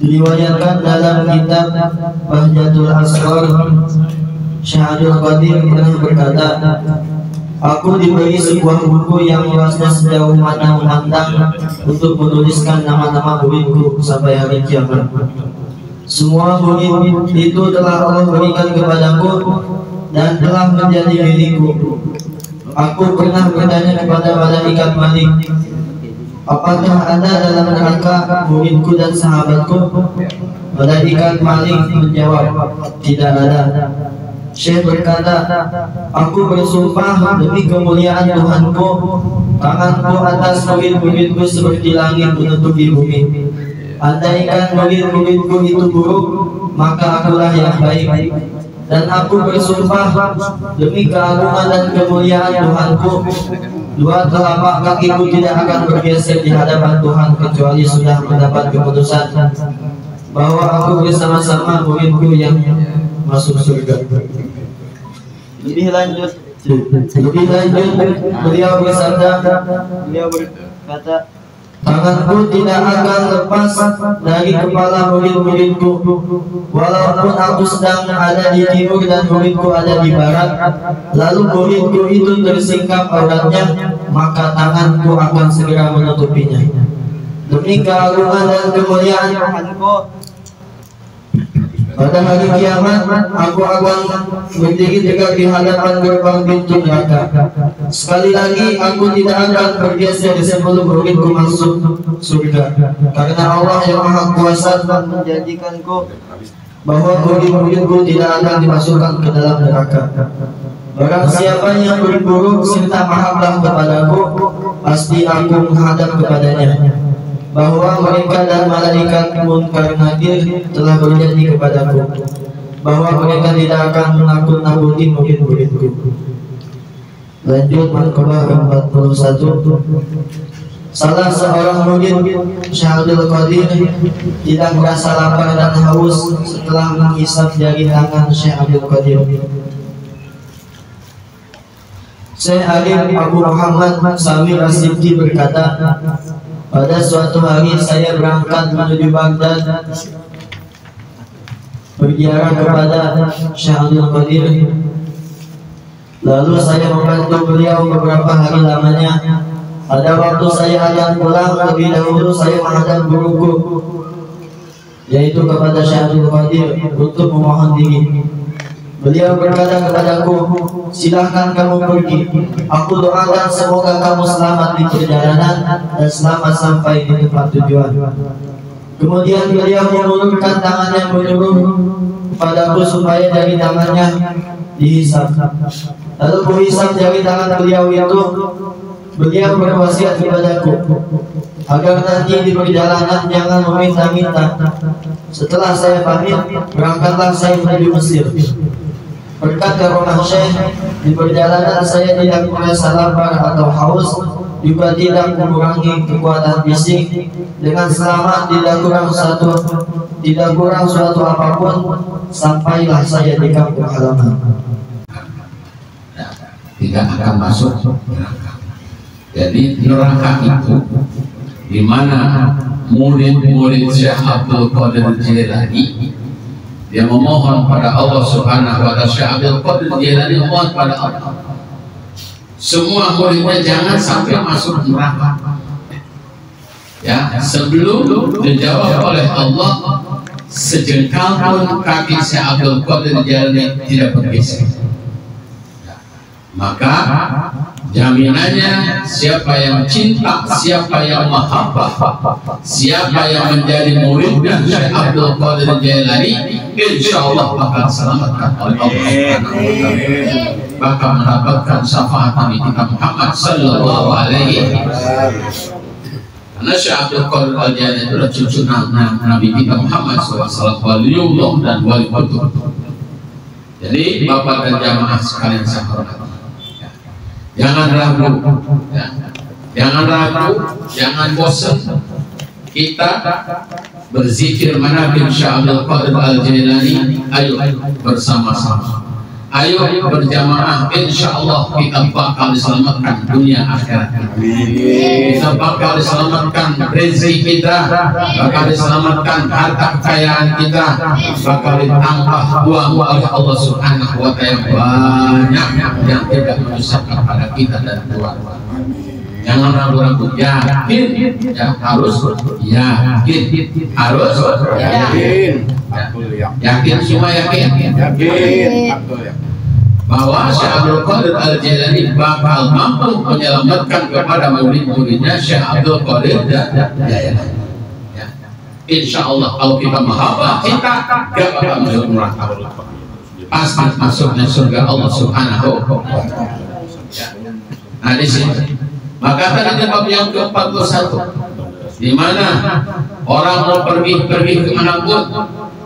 Diriwayatkan dalam kitab Bahjatul Asrar, Syekh Abdul Qadir pernah berkata, aku diberi sebuah buku yang luasnya sejauh mata memandang untuk menuliskan nama-nama muridku sampai hari kiamat. Semua murid itu telah Allah berikan kepadaku dan telah menjadi milikku. Aku pernah bertanya kepada malaikat Malik, apakah ada dalam neraka muridku dan sahabatku? Malaikat Malik menjawab, tidak ada. Syekh berkata, aku bersumpah demi kemuliaan Tuhanku, tanganku atas murid-muridku seperti langit menutupi bumi. Andaikan murid-muridku itu buruk, maka akulah yang baik. Dan aku bersumpah demi keagungan dan kemuliaan Tuhanku, dua telapak kakiku tidak akan bergeser di hadapan Tuhan kecuali sudah mendapat keputusan bahwa aku bersama-sama muridku yang masuk surga. Lebih lanjut, beliau bersabda, beliau berkata, tanganku tidak akan lepas dari kepala murid-muridku, walaupun aku sedang ada di timur dan muridku ada di barat. Lalu muridku itu tersingkap auratnya, maka tanganku akan segera menutupinya. Demi keagungan dan kemuliaan Tuhanku, pada hari kiamat aku akan berdiri tegak di hadapan gerbang pintu neraka. Sekali lagi aku tidak akan bergeser sebelum muridku masuk surga, karena Allah yang Maha Kuasa telah menjanjikanku bahwa murid-muridku tidak akan dimasukkan ke dalam neraka. Barang siapa yang berburuk serta mahablah kepadaku, pasti aku menghadap kepadanya, bahwa mereka dan malaikat Munkar Nakir telah berjanji kepadaku bahwa mereka tidak akan menakut-nakuti murid-muridku. Lanjut Manqabah 41. Salah seorang murid Syekh Abdul Qadir tidak merasa lapar dan haus setelah menghisap jari tangan Syekh Abdul Qadir. Syekh Arif Abu Muhammad Samir As-Sibti berkata, pada suatu hari saya berangkat menuju Baghdad, berziarah kepada Syekh Abdul Qadir. Lalu saya membantu beliau beberapa hari lamanya. Pada waktu saya akan pulang, lebih dahulu saya menghadap guruku, yaitu kepada Syekh Abdul Qadir, untuk memohon diri. Beliau berkata kepadaku, silahkan kamu pergi. Aku doakan semoga kamu selamat di perjalanan dan selamat sampai di tempat tujuan. Kemudian beliau mengulurkan tangannya menyuruh kepadaku supaya jari tangannya dihisap. Lalu kuhisap jari tangan beliau itu. Beliau berwasiat kepadaku agar nanti di perjalanan jangan meminta-minta. Setelah saya pamit, berangkatlah saya menuju Mesir. Berkat karomah Syekh, di perjalanan saya tidak merasa lapar atau haus, juga tidak mengurangi kekuatan fisik. Dengan selamat, tidak kurang suatu apapun, sampailah saya di kampung halaman. Tidak akan masuk neraka. Jadi neraka itu di mana murid-murid Syekh Abdul Qadir Jilani dia memohon pada Allah Subhanahu wa Ta'ala. Syekh Abdul Qadir Jilani memohon pada Allah, semua muridnya jangan sampai masuk neraka. Ya, sebelum dijawab oleh Allah, sejengkal pun kaki Syekh Abdul Qadir Jilani tidak bergeser. Maka jaminannya siapa yang cinta, siapa yang mahabbah, siapa yang menjadi muridnya Syekh Abdul Qadir Jilani, insyaallah bakal selamatkan oleh Allah, bakal mendapatkan syafaat Nabi kita Muhammad sallallahu alaihi wasallam. Karena Syekh Abdul Qadir Jilani itu adalah cucu Nabi kita Muhammad sallallahu waliullah dan wali kutub. Jadi Bapak dan jamaah sekalian saya hormati, jangan ragu, ya. Jangan ragu, jangan bosan. Kita berzikir manaqib Syekh Abdul Qadir Al-Jilani, ayo bersama-sama. Ayo berjamaah, insya Allah kita bakal diselamatkan dunia akhirat. Kita bakal diselamatkan rezeki kita, bakal diselamatkan harta kekayaan kita, bakal ditambah uang oleh Allah Subhanahu wa Ta'ala banyak yang tidak menyusahkan pada kita dan keluarga. Jangan ragu-ragu, yakin, ya harus yakin, harus yakin, semua yakin, bahwa Syekh Abdul Qadir Al-Jailani bakal mampu menyelamatkan kepada murid-muridnya Syekh Abdul Qadir Al-Jailani. Insya Allah kalau kita mahabbah kita gak bakal masuk neraka, pasti masuknya surga Allah Subhanahu wa Ta'ala. Nah di sini maka tadi bab yang ke-41 di mana orang mau pergi kemanapun,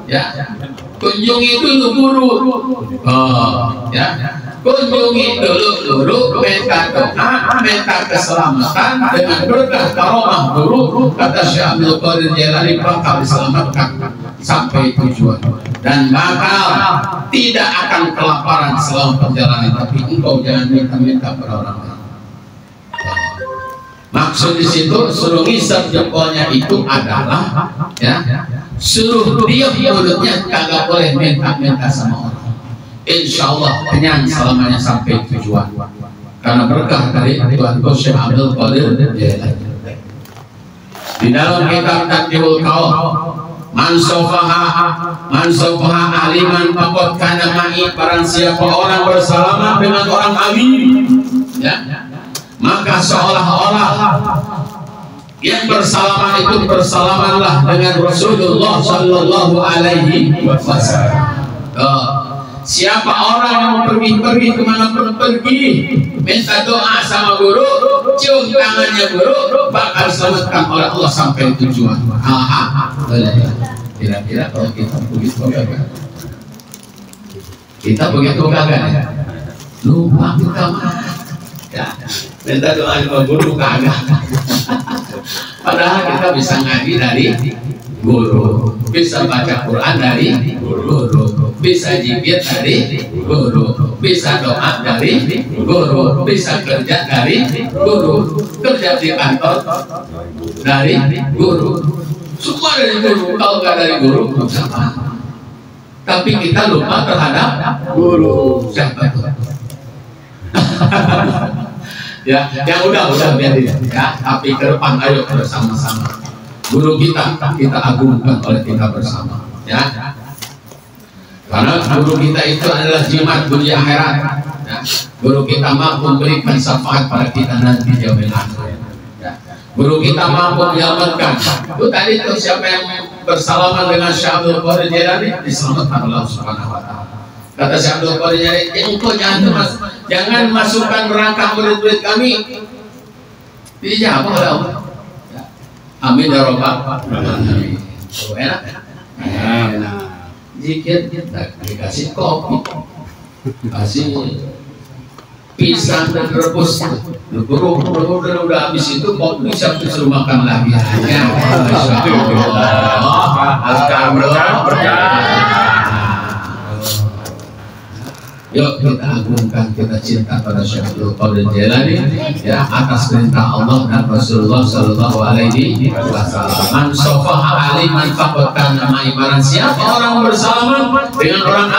ya kunjungi dulu guru, ya kunjungi dulu guru, minta doa, minta keselamatan dengan berkah karomah guru. Kata Syekh Abdul Qadir Jailani bakal diselamatkan sampai tujuan dan bakal tidak akan kelaparan selama perjalanan. Tapi engkau jangan minta-minta pada orang-orang. Maksud di situ suruh ngisap jempolnya itu adalah, ya, suruh diam mulutnya, kagak boleh minta-minta sama orang. Insya Allah kenyang selamanya sampai tujuan. Karena berkah dari Tuhan Syekh Abdul Qadir Jailani. Di dalam kitab Tadbirul Qaul, man sofaha aliman faqad kana ma'i, barang siapa orang bersalaman dengan orang alim, ya, maka seolah-olah yang bersalaman itu bersalamanlah dengan Rasulullah Sallallahu Alaihi Wasallam. Siapa orang yang pergi kemanapun pergi, minta doa sama guru, cium tangannya guru, bakal selamatkan oleh Allah sampai tujuan. Kira-kira kalau kita begitu gagal, ya? Lupa kita mah. Ya, minta doa sama guru kagak. Padahal kita bisa ngaji dari guru, bisa baca Quran dari guru, bisa zikir dari guru, bisa doa dari guru, bisa kerja dari guru, kerja di kantor dari guru, semua dari guru. Kalau nggak dari guru sama. Tapi kita lupa terhadap guru. Siapa itu? Ya, yang udah biarin ya. Tapi ke depan ayo bersama-sama. Guru kita agungkan oleh kita bersama, ya. Karena guru kita itu adalah jimat dunia akhirat. Ya. Guru kita mampu memberikan syafaat pada kita nanti jauh akhirat. Ya. Guru kita mampu menyelamatkan. Itu tadi tuh siapa yang bersalaman dengan Syekh Abdul Qadir Jailani diselamatkan Allah Subhanahu wa Ta'ala. Kata Syekh Abdul Qadir Jailani, engkau jangan masukkan neraka murid-murid kami. Dijawab oleh Allah. Amin ya Rabbal alamin. Enak. Zikir dikasih kopi, kasih pisang dan rebus. Guru udah habis itu kopi bisa disuruh makan lagi. Ya, yuk kita agungkan, kita cinta pada Syekh Abdul Qadir Jailani, ya, atas perintah Allah dan Rasulullah Sallallahu Alaihi Wasallam. Man sofaha aliman faqad kana ma'i, barang siapa orang bersalaman dengan orang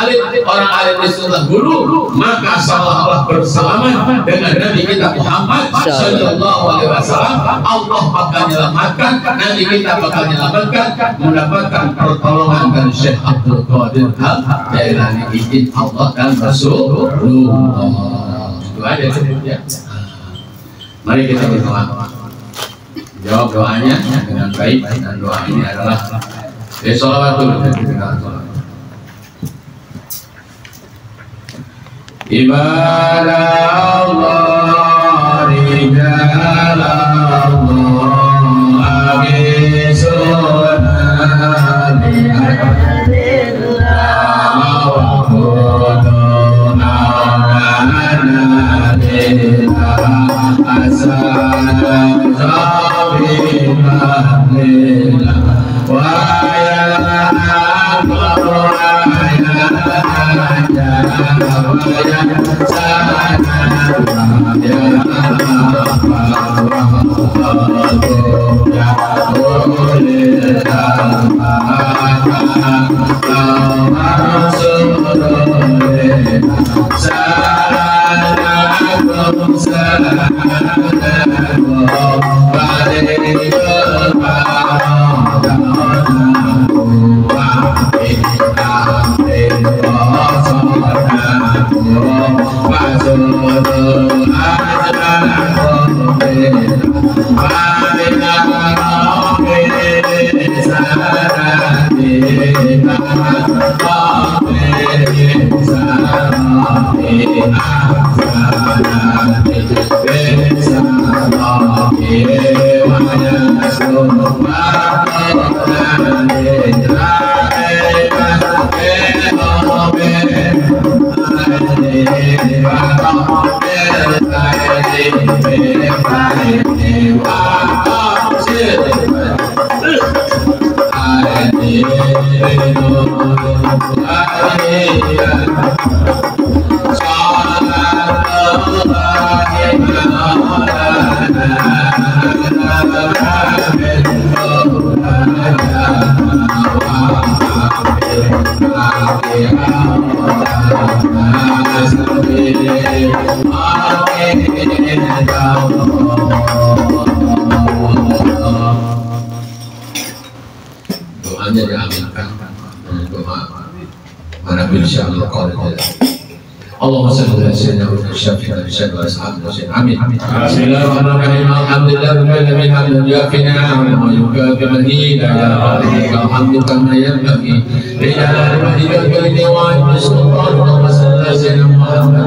alim disebutlah guru, maka seolah-olah bersalaman dengan Nabi kita Muhammad Sallallahu Alaihi Wasallam. Allah bakal menyelamatkan, Nabi kita bakal menyelamatkan, mendapatkan pertolongan dari Syekh Abdul Qadir Jailani, izin Allah dan Rasul. Itu aja ya. Mari kita berdoa. Jawab doanya dengan baik, dan doa ini adalah sholawatun ibadah Allah, rijal Allah, Doanya diaminkan doa mana insyaallah qala Allahumma salli ala sayyidina wa syafi'ina wa sallam amin. Bismillahirrahmanirrahim. Alhamdulillahil alamin hamdan yafi'u wa yukafi madina ya rabbi hamdu kama yanbaghi li jalali wajhika wa sultan wa sallallahu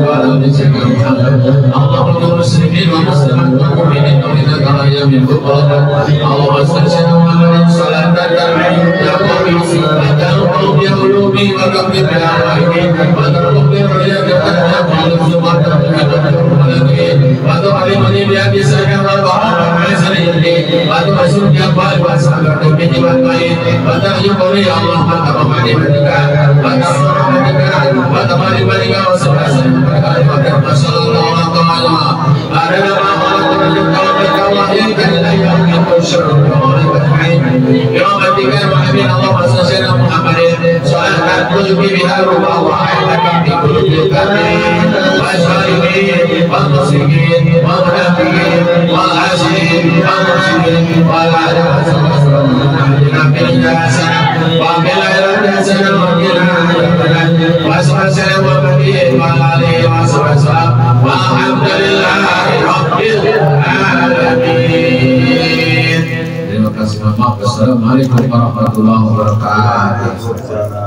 alaihi wa sallam. Allahumma muslimin wa muslimat wa mu'minin wa innaka ayyamin buqara. Allahumma salli ala salatan ya rabbi sallallahu ya ulumi wa rabbi alamin wa rabbi ya Waktu hari ini dia bisa kenal bahwa sering ini waktu masuk dia balik bahasa agama penjiwan baik waktu yukuri Allah mata pemani bertiga waktu mari bertiga wassalam berkali waktu Rasulullah SAW ada nama Allah berkawah yang kalian yang bersyukur Allah berkain yang bertiga wahai Allah masalah Muhammad soalkan tujuh biar Allah akan dikulikan والشارقين والمشرقين والمنافقين والعاشرين والمرسلين والعالم واهدنا بالحسنة وبالخيرات حسنة وقنا عذاب النار وسلم وبدين وعلى آله وصحبه وسلم والحمد لله رب العالمين. Terima kasih. Assalamualaikum warahmatullahi wabarakatuh.